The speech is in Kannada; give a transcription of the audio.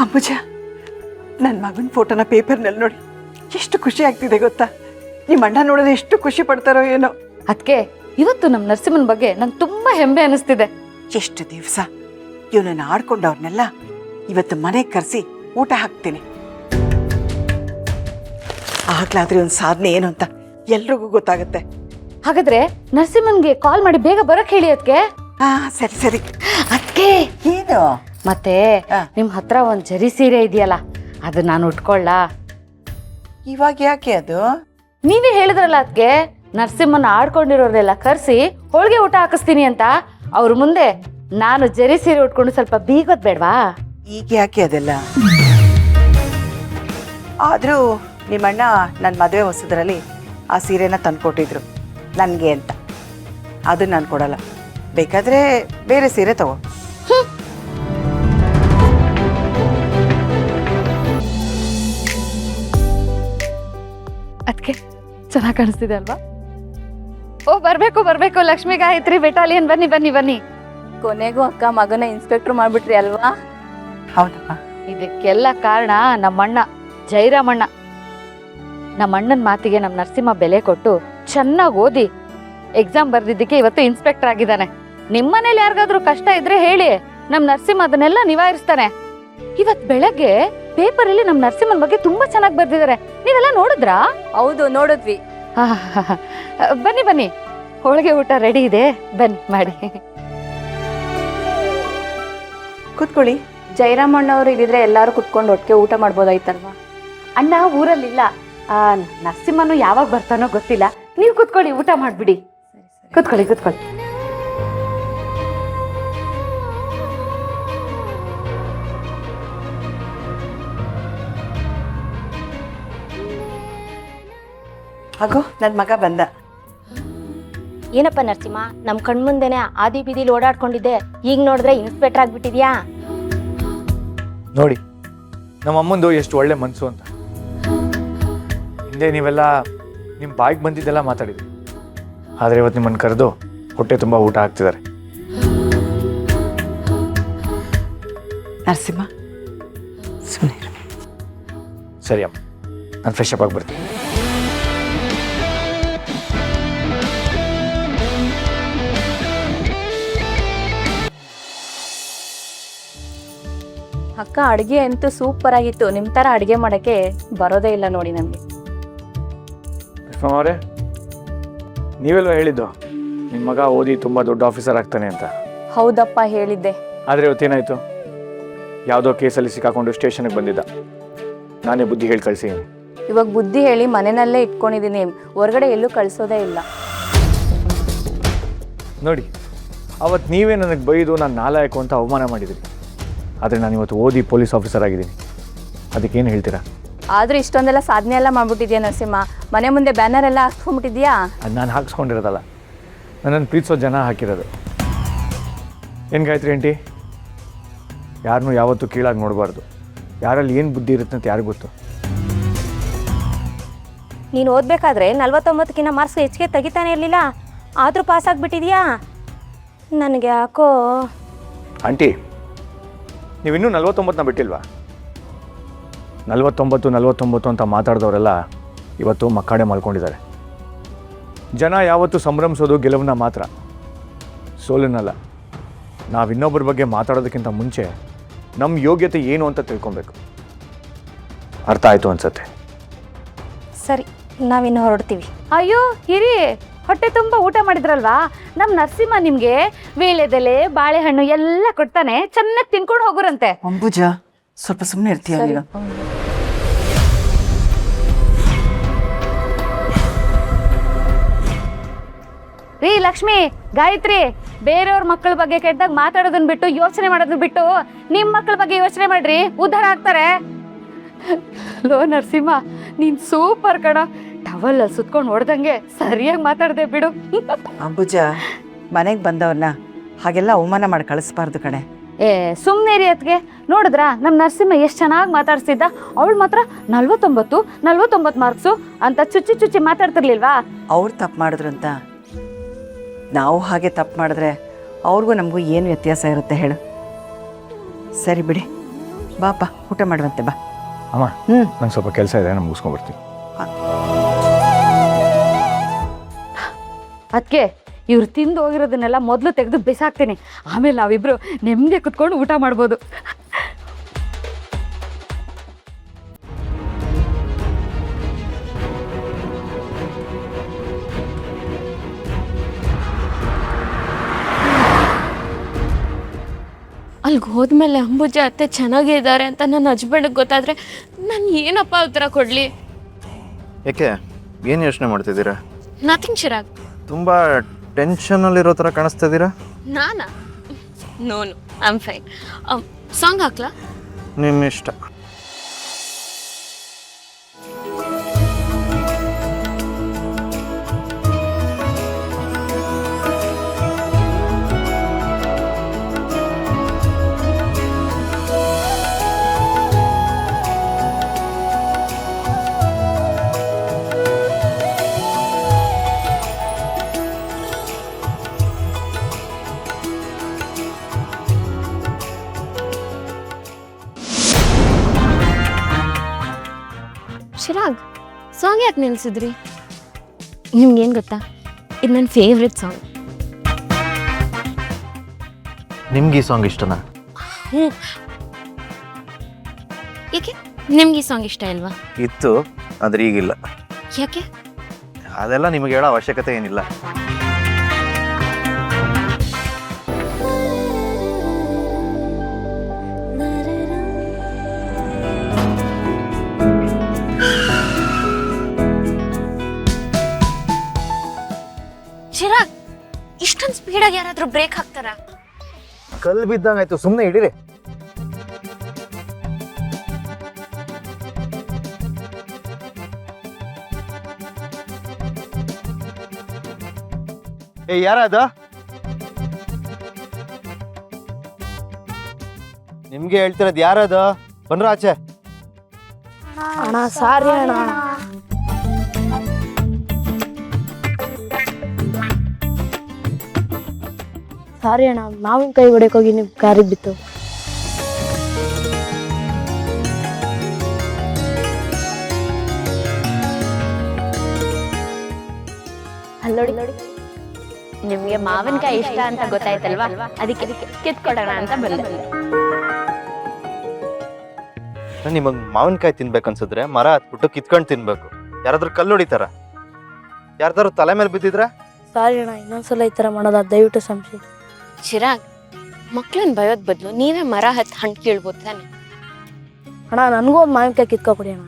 ಅಂಬುಜ, ನನ್ನ ಮಗನ ಫೋಟೋನ ಪೇಪರ್ನಲ್ಲಿ ನೋಡಿ ಎಷ್ಟು ಖುಷಿ ಆಗ್ತಿದೆ ಗೊತ್ತಾ? ನಿಮ್ಮ ಅಣ್ಣ ನೋಡಿದ್ರೆ ಎಷ್ಟು ಖುಷಿ ಪಡ್ತಾರೋ ಏನೋ. ಅದಕ್ಕೆ ಇವತ್ತು ನಮ್ಮ ನರಸಿಂಹನ ಬಗ್ಗೆ ನಂಗೆ ತುಂಬಾ ಹೆಮ್ಮೆ ಅನಿಸ್ತಿದೆ. ಎಷ್ಟು ದಿವಸ ಇವನನ್ನು ಆಡ್ಕೊಂಡವ್ರನ್ನೆಲ್ಲ ಇವತ್ತು ಮನೆಗೆ ಕರೆಸಿ ಊಟ ಹಾಕ್ತೀನಿ. ಆಗ್ಲಾದ್ರೆ ಒಂದು ಸಾಧನೆ ಏನು ಅಂತ ಎಲ್ರಿಗೂ ಗೊತ್ತಾಗುತ್ತೆ. ಹಾಗಾದ್ರೆ ನರಸಿಂಹನ್ಗೆ ಕಾಲ್ ಮಾಡಿ ಬೇಗ ಬರಕ್ ಹೇಳಿ ಅದಕ್ಕೆ. ಹಾ ಸರಿ ಸರಿ. ಅದಕ್ಕೆ ಏನು ಮತ್ತೆ ನಿಮ್ ಹತ್ರ ಒಂದ್ ಜರಿ ಸೀರೆ ಇದೆಯಲ್ಲ, ಅದು ನಾನು ಉಟ್ಕೊಳ್ಳ. ಇವಾಗ ಯಾಕೆ ಅದು? ನೀವೇ ಹೇಳಿದ್ರಲ್ಲ ಅದಕ್ಕೆ ನರಸಿಂಹನ ಆಡ್ಕೊಂಡಿರೋರೆಲ್ಲ ಕರ್ಸಿ ಹೋಳಿಗೆ ಊಟ ಹಾಕಿಸ್ತೀನಿ ಅಂತ. ಅವ್ರ ಮುಂದೆ ನಾನು ಜರಿ ಸೀರೆ ಉಟ್ಕೊಂಡು ಸ್ವಲ್ಪ ಬೀಗೋದ್ ಬೇಡ್ವಾ? ಈಗ ಯಾಕೆ ಅದೆಲ್ಲ? ಆದರೂ ನಿಮ್ಮಣ್ಣ ನನ್ನ ಮದುವೆ ಹೊಸದ್ರಲ್ಲಿ ಆ ಸೀರೆನ ತಂದ್ಕೊಟ್ಟಿದ್ರು ನನಗೆ ಅಂತ. ಅದು ನಾನು ಕೊಡಲ್ಲ, ಬೇಕಾದರೆ ಬೇರೆ ಸೀರೆ ತಗೋ. ಅದಕ್ಕೆ ಚೆನ್ನಾಗಿ ಕಾಣಿಸ್ತಿದೆ ಅಲ್ವಾ? ಓ ಬರ್ಬೇಕು ಬರ್ಬೇಕು, ಲಕ್ಷ್ಮಿ ಗಾಯತ್ರಿ ಬೆಟಾಲಿಯನ್ ಬನ್ನಿ ಬನ್ನಿ ಬನ್ನಿ. ಕೊನೆಗೂ ಅಕ್ಕ ಮಗನ ಇನ್ಸ್ಪೆಕ್ಟರ್ ಮಾಡ್ಬಿಟ್ರಿ ಅಲ್ವಾ? ಹೌದಪ್ಪ. ಇದಕ್ಕೆಲ್ಲ ಕಾರಣ ನಮ್ಮಣ್ಣ ಜೈರಾಮಣ್ಣ. ನಮ್ಮಣ್ಣನ ಮಾತಿಗೆ ನಮ್ಮ ನರಸಿಂಹ ಬೆಲೆ ಕೊಟ್ಟು ಚೆನ್ನಾಗಿ ಓದಿ ಎಕ್ಸಾಮ್ ಬರ್ದಿದ್ದಕ್ಕೆ ಇವತ್ತು ಇನ್ಸ್ಪೆಕ್ಟರ್ ಆಗಿದ್ದಾನೆ. ನಿಮ್ಮನೇಲಿ ಯಾರಿಗಾದ್ರೂ ಕಷ್ಟ ಇದ್ರೆ ಹೇಳಿ, ನಮ್ ನರಸಿಂಹ ಅದನ್ನೆಲ್ಲ ನಿವಾರಿಸ್ತಾನೆ. ಇವತ್ ಬೆಳಗ್ಗೆ ಪೇಪರ್ ಅಲ್ಲಿ ನಮ್ ನರಸಿಂಹನ್ ಬಗ್ಗೆ ತುಂಬಾ ಚೆನ್ನಾಗಿ ಬರ್ದಿದ್ದಾರೆ. ನೀವೆಲ್ಲ ನೋಡಿದ್ರಾ? ಹೌದು, ನೋಡಿದ್ವಿ. ಬನ್ನಿ ಬನ್ನಿ, ಹೋಳಿಗೆ ಊಟ ರೆಡಿ ಇದೆ, ಬನ್ನಿ ಮಾಡಿ. ಕೂತ್ಕೊಳ್ಳಿ. ಜಯರಾಮಣ್ಣವ್ರು ಇದ್ರೆ ಎಲ್ಲಾರು ಕುತ್ಕೊಂಡು ಒಟ್ಟಿಗೆ ಊಟ ಮಾಡ್ಬೋದಾಯ್ತಲ್ವಾ? ಅಣ್ಣ ಊರಲ್ಲಿಲ್ಲ, ನರಸಿಂಹನು ಯಾವಾಗ ಬರ್ತಾನೋ ಗೊತ್ತಿಲ್ಲ. ನೀವು ಕುತ್ಕೊಳ್ಳಿ, ಊಟ ಮಾಡ್ಬಿಡಿ. ಕುತ್ಕೊಳ್ಳಿ ಕುತ್ಕೊಳ್ಳಿ. ಹಾಗೋ ನನ್ನ ಮಗ ಬಂದ. ಏನಪ್ಪ ನರಸಿಂಹ, ನಮ್ ಕಣ್ಮುಂದೆನೆ ಆದಿ ಬೀದಿಲಿ ಓಡಾಡ್ಕೊಂಡಿದ್ದೆ, ಈಗ ನೋಡಿದ್ರೆ ಇನ್ಸ್ಪೆಕ್ಟರ್ ಆಗ್ಬಿಟ್ಟಿದ್ಯಾ? ನೋಡಿ ನಮ್ಮ ಅಮ್ಮಂದು ಎಷ್ಟು ಒಳ್ಳೆ ಮನಸ್ಸು ಅಂತ. ಹಿಂದೆ ನೀವೆಲ್ಲ ನಿಮ್ಮ ಬಾಯಿಗೆ ಬಂದಿದ್ದೆಲ್ಲ ಮಾತಾಡಿದ್ವಿ, ಆದರೆ ಇವತ್ತು ನಿಮ್ಮನ್ನು ಕರೆದು ಹೊಟ್ಟೆ ತುಂಬ ಊಟ ಹಾಕ್ತಿದ್ದಾರೆ. ನರಸಿಂಹ ಸುಮ್ಮನೆ. ಸರಿ ಅಮ್ಮ, ನಾನು ಫ್ರೆಶ್ ಅಪ್ ಆಗಿ ಬರ್ತೀನಿ. ಅಕ್ಕ ಅಡುಗೆ ಅಂತೂ ಸೂಪರ್ ಆಗಿತ್ತು. ನಿಮ್ಮ ಥರ ಅಡುಗೆ ಮಾಡೋಕ್ಕೆ ಬರೋದೇ ಇಲ್ಲ ನೋಡಿ ನಮಗೆ. ಅವರೇ, ನೀವೆಲ್ವ ಹೇಳಿದ್ದು ನಿಮ್ಮ ಮಗ ಓದಿ ತುಂಬ ದೊಡ್ಡ ಆಫೀಸರ್ ಆಗ್ತಾನೆ ಅಂತ? ಹೌದಪ್ಪ, ಹೇಳಿದ್ದೆ. ಆದರೆ ಇವತ್ತೇನಾಯಿತು? ಯಾವುದೋ ಕೇಸಲ್ಲಿ ಸಿಕ್ಕಾಕೊಂಡು ಸ್ಟೇಷನ್ಗೆ ಬಂದಿದ್ದ. ನಾನೇ ಬುದ್ಧಿ ಹೇಳಿ ಕಳಿಸಿದ್ದೀನಿ. ಇವಾಗ ಬುದ್ಧಿ ಹೇಳಿ ಮನೆಯಲ್ಲೇ ಇಟ್ಕೊಂಡಿದ್ದೀನಿ, ಹೊರಗಡೆ ಎಲ್ಲೂ ಕಳಿಸೋದೇ ಇಲ್ಲ. ನೋಡಿ, ಅವತ್ತು ನೀವೇ ನನಗೆ ಬೈದು ನಾನು ನಾಲಾಯಕು ಅಂತ ಅವಮಾನ ಮಾಡಿದ್ದೀರಿ. ಆದರೆ ನಾನು ಇವತ್ತು ಓದಿ ಪೊಲೀಸ್ ಆಫೀಸರ್ ಆಗಿದ್ದೀನಿ. ಅದಕ್ಕೇನು ಹೇಳ್ತೀರಾ? ಆದರೂ ಇಷ್ಟೊಂದೆಲ್ಲ ಸಾಧನೆ ಎಲ್ಲ ಮಾಡ್ಬಿಟ್ಟಿದ್ಯಾ ನರಸಿಂಹ. ಮನೆ ಮುಂದೆ ಬ್ಯಾನರ್ ಎಲ್ಲ ಹಾಕ್ಸ್ಕೊಂಡ್ಬಿಟ್ಟಿದ್ಯಾ? ಅದು ನಾನು ಹಾಕ್ಸ್ಕೊಂಡಿರೋದಲ್ಲ, ನನ್ನನ್ನು ಪ್ರೀತಿಸೋ ಜನ ಹಾಕಿರೋದು. ಏನು ಗಾಯತ್ರಿ ಆಂಟಿ, ಯಾರನ್ನೂ ಯಾವತ್ತೂ ಕೀಳಾಗಿ ನೋಡಬಾರ್ದು. ಯಾರಲ್ಲಿ ಏನು ಬುದ್ಧಿ ಇರುತ್ತೆ ಅಂತ ಯಾರಿಗೂ ಗೊತ್ತು. ನೀನು ಓದಬೇಕಾದ್ರೆ 49ಕ್ಕಿಂತ ಮಾರ್ಕ್ಸ್ ಹೆಚ್ಚಿಗೆ ತೆಗಿತಾನೆ ಇರಲಿಲ್ಲ, ಆದರೂ ಪಾಸ್ ಆಗಿಬಿಟ್ಟಿದ್ಯಾ? ನನಗೆ ಯಾಕೋ. ಆಂಟಿ, ನೀವಿನ್ನೂ 49ನ ಬಿಟ್ಟಿಲ್ವಾ? 49 ಅಂತ ಮಾತಾಡಿದವರೆಲ್ಲ ಇವತ್ತು ಮಕ್ಕಾಡೆ ಮಲ್ಕೊಂಡಿದ್ದಾರೆ. ಜನ ಯಾವತ್ತೂ ಸಂಭ್ರಮಿಸೋದು ಗೆಲುವನ್ನ ಮಾತ್ರ, ಸೋಲನ್ನಲ್ಲ. ನಾವು ಇನ್ನೊಬ್ಬರ ಬಗ್ಗೆ ಮಾತಾಡೋದಕ್ಕಿಂತ ಮುಂಚೆ ನಮ್ಮ ಯೋಗ್ಯತೆ ಏನು ಅಂತ ತಿಳ್ಕೊಬೇಕು. ಅರ್ಥ ಆಯಿತು ಅನ್ಸತ್ತೆ. ಸರಿ, ನಾವಿನ್ನು ಹೊರಡ್ತೀವಿ. ಅಯ್ಯೋ ಇರಿ, ಹೊಟ್ಟೆ ತುಂಬ ಊಟ ಮಾಡಿದ್ರಲ್ವಾ? ನಮ್ಮ ನರಸಿಂಹ ನಿಮ್ಗೆ ವೀಳ್ಯದೆಲೆ ಬಾಳೆಹಣ್ಣು ಎಲ್ಲ ಕೊಡ್ತಾನೆ, ಚೆನ್ನಾಗಿ ತಿನ್ಕೊಂಡು ಹೋಗುರಂತೆ. ಅಂಬುಜ, ಸ್ವಲ್ಪ ಸುಮ್ಮನೆ ಇರ್ತೀಯ ನೀನು? ರೀ ಲಕ್ಷ್ಮಿ, ಗಾಯತ್ರಿ, ಬೇರೆಯವ್ರ ಮಕ್ಕಳ ಬಗ್ಗೆ ಕೆಟ್ಟದಾಗ ಮಾತಾಡೋದನ್ನ ಬಿಟ್ಟು ಯೋಚನೆ ಮಾಡೋದನ್ನ ಬಿಟ್ಟು ನಿಮ್ಮ ಮಕ್ಕಳ ಬಗ್ಗೆ ಯೋಚನೆ ಮಾಡ್ರಿ, ಉದ್ಧಾರ ಆಗ್ತಾರೆ. ಲೋ ನರಸಿಂಹ, ನೀನ್ ಸೂಪರ್ ಕಣ. ಟವಲ್ ಸುತ್ಕೊಂಡು ಹೊಡೆದಂಗೆ ಸರಿಯಾಗಿ ಮಾತಾಡ್ದೆ ಬಿಡು. ಅಂಬುಜ, ಮನೆಗೆ ಬಂದವ್ರನ್ನ ಹಾಗೆಲ್ಲ ಅವಮಾನ ಮಾಡಿ ಕಳಿಸ್ಬಾರ್ದು ಕಣೆ. ಸುಮ್ಮನೆ ರೀ ಅತ್ಗೆ. ನೋಡಿದ್ರಾ ನಮ್ಮ ನರಸಿಂಹ ಎಷ್ಟು ಚೆನ್ನಾಗಿ ಮಾತಾಡ್ಸಿದ್ದ, ಅವಳು ಮಾತ್ರ 49 ಮಾರ್ಕ್ಸು ಅಂತ ಚುಚ್ಚಿ ಚುಚ್ಚಿ ಮಾತಾಡ್ತಿರ್ಲಿಲ್ವಾ? ಅವ್ರು ತಪ್ಪು ಮಾಡಿದ್ರು ಅಂತ ನಾವು ಹಾಗೆ ತಪ್ಪು ಮಾಡಿದ್ರೆ ಅವ್ರಿಗೂ ನಮಗೂ ಏನು ವ್ಯತ್ಯಾಸ ಇರುತ್ತೆ ಹೇಳು? ಸರಿ ಬಿಡಿ, ಬಾಪ ಊಟ ಮಾಡುವಂತೆ ಬಾ. ಅಮ್ಮ ಹ್ಞೂ ನಂಗೆ ಸ್ವಲ್ಪ ಕೆಲಸ ಇದೆ, ನಾನು ಮುಗಿಸ್ಕೊಂಡ್ಬರ್ತೀನಿ. ಅದಕ್ಕೆ ಇವ್ರು ತಿಂದು ಹೋಗಿರೋದನ್ನೆಲ್ಲ ಮೊದಲು ತೆಗೆದು ಬಿಸಾಕ್ತೀನಿ, ಆಮೇಲೆ ನಾವಿಬ್ರು ನೆಮ್ಮದಿ ಕುತ್ಕೊಂಡು ಊಟ ಮಾಡ್ಬೋದು. ಅಲ್ಲಿಗೆ ಹೋದ್ಮೇಲೆ ಅಂಬುಜ ಅತ್ತೆ ಚೆನ್ನಾಗೇ ಇದ್ದಾರೆ ಅಂತ ನನ್ನ ಹಸ್ಬೆಂಡಿಗೆ ಗೊತ್ತಾದರೆ ನಾನು ಏನಪ್ಪ ಉತ್ತರ ಕೊಡಲಿ? ಯಾಕೆ ಏನು ಯೋಚನೆ ಮಾಡ್ತಿದ್ದೀರಾ? ನಥಿಂಗ್ ಚಿರಾಗ್. ತುಂಬ ಟೆನ್ಷನಲ್ಲಿರೋ ಥರ ಕಾಣಿಸ್ತಾ ಇದ್ದೀರಾ. ನಾನಾ? No I am fine. Song ಹಾಕ್ಲಾ? ನಿಮ್ಮ ಇಷ್ಟ. ಚಿರಾಗ್, ಸಾಂಗ್ ಯಾಕೆ ನಿಲ್ಸಿದ್ರಿ? ನಿಮ್ಗೇನು ಗೊತ್ತಾ, ಇದು ನನ್ನ ಫೇವ್ರೆಟ್ ಸಾಂಗ್. ನಿಮ್ಗೆ ಈ ಸಾಂಗ್ ಇಷ್ಟನಾ? ಹ್ಞೂ. ಯಾಕೆ ನಿಮ್ಗೆ ಈ ಸಾಂಗ್ ಇಷ್ಟ ಇಲ್ವಾ? ಇತ್ತು, ಆದರೆ ಈಗಿಲ್ಲ. ಯಾಕೆ? ಅದೆಲ್ಲ ನಿಮಗೆ ಹೇಳೋ ಅವಶ್ಯಕತೆ ಏನಿಲ್ಲ. ಚಿರಾಗ್, ಇಷ್ಟೊಂದು ಸ್ಪೀಡಾಗಿ ಯಾರಾದರೂ ಬ್ರೇಕ್ ಹಾಕ್ತಾರಾ? ಕಲ್ಲು ಬಿದ್ದಂಗಾಯ್ತು, ಸುಮ್ಮನೆ ಹಿಡೀರಿ. ಏ ಯಾರದು? ನಿಮ್ಗೆ ಹೇಳ್ತಿರೋದು ಯಾರದು? ಬನ್ರ ಆಚೆ. ಅಣ್ಣ ಸಾರಿ ಅಣ್ಣ. ಸಾರಿ ಅಣ್ಣ, ಮಾವಿನ ಕೈ ಹೊಡೆಯಕ್ಕೆ ಹೋಗಿ ನೀವು ಕಾರಿಗೆ ಬಿತ್ತು. ಅಲ್ಲೋಡಿ, ನಿಮಗೆ ಮಾವಿನಕಾಯಿ ಇಷ್ಟ ಅಂತ ಗೊತ್ತಾಯ್ತಲ್ವಾ, ಅದಕ್ಕೆ ಕಿತ್ಕೊಡೋಣ ಅಂತ ಬಂದೆ. ನಿಮಗೆ ಮಾವಿನಕಾಯಿ ತಿನ್ಬೇಕನ್ಸಿದ್ರೆ ಮರ ಹತ್ಬಿಟ್ಟು ಕಿತ್ಕೊಂಡು ತಿನ್ಬೇಕು. ಯಾರಾದ್ರೂ ಕಲ್ಲು ಹೊಡಿತಾರ? ಯಾರ್ದಾರು ತಲೆ ಮೇಲೆ ಬಿದ್ದಿದ್ರೆ? ಸಾರಿ ಅಣ್ಣ, ಇನ್ನೊಂದ್ಸಲ ಈ ಥರ ಮಾಡೋದ ದಯವಿಟ್ಟು ಸಂಶಯ. ಚಿರಾಗ್, ಮಕ್ಳನ್ನ ಬಯೋದ್ ಬದಲು ನೀವೇ ಮರ ಹತ್ತು ಹಣ್ಣು ಕೀಳ್ಬೋದು ತಾನೆ? ಅಣ್ಣ ನನಗೂ ಒಂದು ಮಾವಿನಕಾಯಿ ಕಿತ್ಕೊಕೊಡಿ ಅಣ್ಣ.